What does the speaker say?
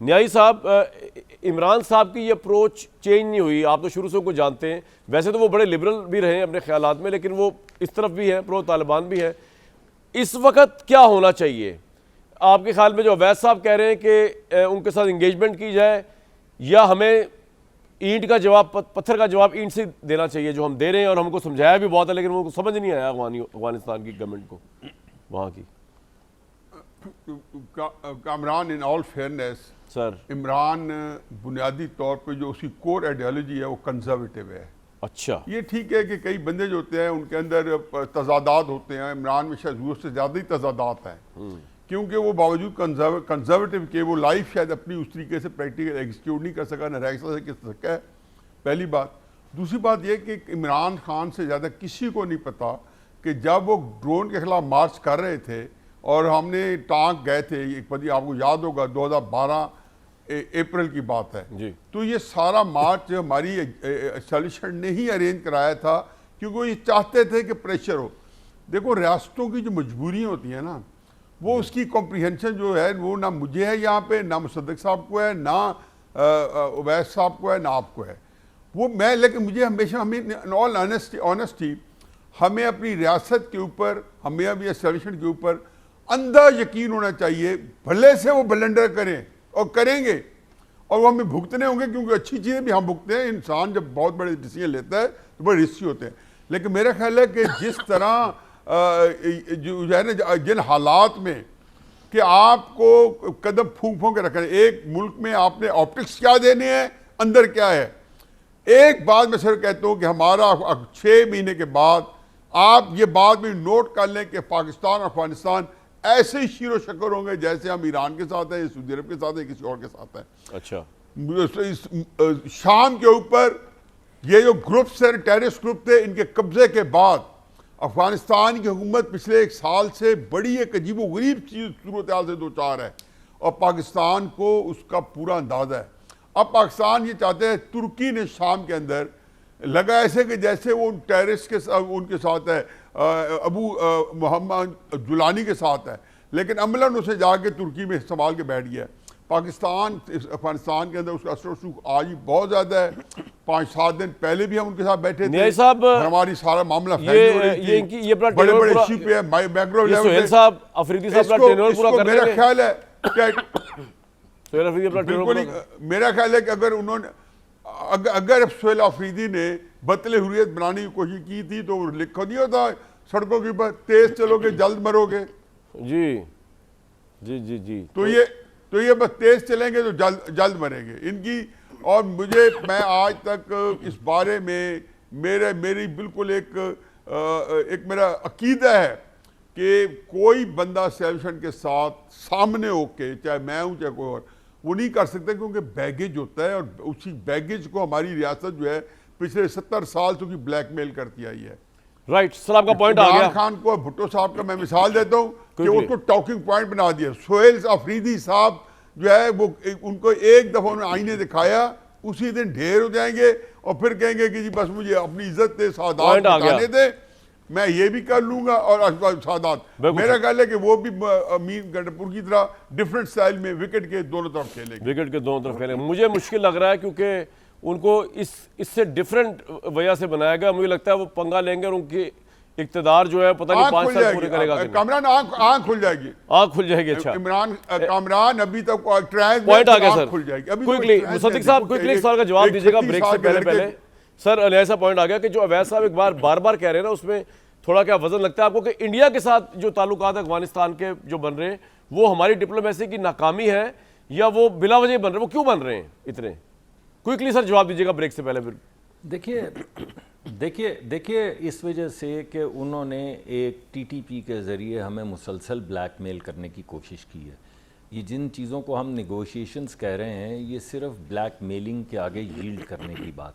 نیائی صاحب، عمران صاحب کی یہ اپروچ چینج نہیں ہوئی. آپ تو شروع سے ان کو جانتے ہیں. ویسے تو وہ بڑے لبرل بھی رہے ہیں اپنے خیالات میں، لیکن وہ اس طرف بھی ہیں، پرو طالبان بھی ہیں. اس وقت کیا ہونا چاہیے آپ کے خیال میں؟ جو اویس صاحب کہہ رہے ہیں کہ ان کے ساتھ انگیجمنٹ کی جائے، یا ہمیں اینٹ کا جواب، پتھر کا جواب اینٹ سے دینا چاہیے جو ہم دے رہے ہیں، اور ہم کو سمجھایا بھی بہت ہے لیکن وہ کو سمجھ نہیں آیا افغانستان کی گورنمنٹ کو وہاں کی. کامران ان آل فیئرنیس سر، عمران بنیادی طور پہ جو اس کی کور آئیڈیالوجی ہے وہ کنزرویٹو ہے. اچھا، یہ ٹھیک ہے کہ کئی بندے جو ہوتے ہیں ان کے اندر تضادات ہوتے ہیں. عمران میں شاید ضرورت سے زیادہ ہی تضادات ہیں، کیونکہ وہ باوجود کنزرویٹو کے وہ لائف شاید اپنی اس طریقے سے پریکٹیکل ایگزیکیوٹ نہیں کر سکا، نہ رہ سکا ہے. پہلی بات. دوسری بات یہ کہ عمران خان سے زیادہ کسی کو نہیں پتا کہ جب وہ ڈرون کے خلاف مارچ کر رہے تھے اور ہم نے ٹانک گئے تھے، ایک بار آپ کو یاد ہوگا 2012 اپریل کی بات ہے جی، تو یہ سارا مارچ ہماری اسٹیبلشمنٹ نے ہی ارینج کرایا تھا، کیونکہ وہ یہ چاہتے تھے کہ پریشر ہو. دیکھو ریاستوں کی جو مجبوریاں ہوتی ہیں نا، وہ اس کی کمپریہنشن جو ہے وہ نہ مجھے ہے یہاں پہ، نہ مصدق صاحب کو ہے، نہ اویس صاحب کو ہے، نہ آپ کو ہے. وہ میں لیکن مجھے ہمیشہ ہمیں آل آنیسٹی ہمیں اپنی ریاست کے اوپر، ہمیں ابھی اسٹیبلشمنٹ کے اوپر اندھا یقین ہونا چاہیے. بھلے سے وہ بلنڈر کریں اور کریں گے، اور وہ ہمیں بھگتنے ہوں گے، کیونکہ اچھی چیزیں بھی ہم بھگتے ہیں. انسان جب بہت بڑے ڈیسیژن لیتا ہے تو بڑے رسکی ہوتے ہیں. لیکن میرا خیال ہے کہ جس طرح جو ہے نا، جن حالات میں کہ آپ کو قدم پھونک پھونک کے رکھنا ہے، ایک ملک میں آپ نے آپٹکس کیا دینے ہیں، اندر کیا ہے. ایک بات میں صرف کہتا ہوں کہ ہمارا 6 مہینے کے بعد آپ یہ بات بھی نوٹ کر لیں کہ پاکستان اور افغانستان ایسے ہی شیر و شکر ہوں گے جیسے ہم ایران کے ساتھ ہیں، سعودی عرب کے ساتھ ہیں، کسی اور کے ساتھ ہیں. اچھا، شام کے اوپر یہ جو گروپس ہیں، ٹیررسٹ گروپ تھے، ان کے قبضے کے بعد افغانستان کی حکومت پچھلے 1 سال سے بڑی ایک عجیب و غریب چیز صورتحال سے دوچار ہے، اور پاکستان کو اس کا پورا اندازہ ہے. اب پاکستان یہ چاہتے ہیں، ترکی نے شام کے اندر لگا ایسے کہ جیسے وہ ان ٹیررسٹ کے ساتھ ان کے ساتھ ہے، ابو محمد جولانی کے ساتھ ہے، لیکن عملاً اسے جا کے ترکی میں سنبھال کے بیٹھ گیا. پاکستان افغانستان کے اندر اس کا اثر و رسوخ آج بھی بہت زیادہ ہے. 5-7 دن پہلے بھی ہم ان کے ساتھ بیٹھے تھے، ہماری سارا معاملہ فیملی ہو رہی تھی، بڑے بڑے ایشو پہ مائکرو لیول پہ. صاحب افریدی صاحب اپنا ٹینور پورا کر رہے ہیں. میرا خیال ہے کہ سہیل افریدی اپنا ٹینور بالکل میرا خیال ہے کہ اگر سہیل افریدی نے بطل حریت بنانے کی کوشش کی تھی تو وہ لکھا نہیں ہوتا سڑکوں کے اوپر، تیز چلو گے جلد مرو گے. جی جی جی جی، تو یہ بس تیز چلیں گے تو جلد مریں گے ان کی. اور میں آج تک اس بارے میں میری بالکل ایک میرا عقیدہ ہے کہ کوئی بندہ اسٹیبلشمنٹ کے ساتھ سامنے ہو کے، چاہے میں ہوں چاہے کوئی اور، وہ نہیں کر سکتے، کیونکہ بیگیج ہوتا ہے، اور اسی بیگیج کو ہماری ریاست جو ہے پچھلے 70 سال سے بلیک میل کرتی آئی ہے. رائٹ سر، آپ کا پوائنٹ آ گیا. عمران خان کو، بھٹو صاحب کا میں مثال دیتا ہوں کہ اس کو ٹاکنگ پوائنٹ بنا دیا. سہیل افریدی صاحب جو ہے وہ ان کو ایک دفعہ انہوں نے آئینے دکھایا، اسی دن ڈھیر ہو جائیں گے اور پھر کہیں گے کہ جی بس مجھے اپنی عزت دے، سعادات بتانے دے، میں یہ بھی کر لوں گا. اور سعادات میرا خیال ہے کہ وہ بھی امین گنڈپور کی طرح ڈیفرنٹ سٹائل میں وکٹ کے دونوں طرف کھیلیں گے. وکٹ کے دونوں طرف کھیلیں گے. مجھے مشکل لگ رہا ہے کیونکہ ان کو اس سے ڈیفرنٹ وجہ سے بنایا گیا. مجھے لگتا ہے وہ پنگا لیں گے اور ان کی اقتدار جو ہے پتہ نہیں 5 سال پورے کرے گا. کامران آنکھ کھل جائے گی، آنکھ کھل جائے گی. اچھا کامران ابھی تک پوائنٹ آ گیا سر. کھل جائے گی. کوئکلی مصدق صاحب کوئکلی ایک سوال کا جواب دیجیے گا بریک سے پہلے. سر ایسا پوائنٹ آ گیا کہ جو اویس صاحب ایک بار بار کہہ رہے ہیں نا، اس میں تھوڑا کیا وزن لگتا ہے آپ کو کہ انڈیا کے ساتھ جو تعلقات افغانستان کے جو بن رہے ہیں وہ ہماری ڈپلومیسی کی ناکامی ہے، یا وہ بلا وجہ بن رہے ہیں؟ وہ کیوں بن رہے ہیں اتنے؟ کوئکلی سر جواب دیجیے گا بریک سے پہلے. دیکھیے اس وجہ سے کہ انہوں نے ایک ٹی ٹی پی کے ذریعے ہمیں مسلسل بلیک میل کرنے کی کوشش کی ہے. یہ جن چیزوں کو ہم نیگوشیشنز کہہ رہے ہیں، یہ صرف بلیک میلنگ کے آگے ییلڈ کرنے کی بات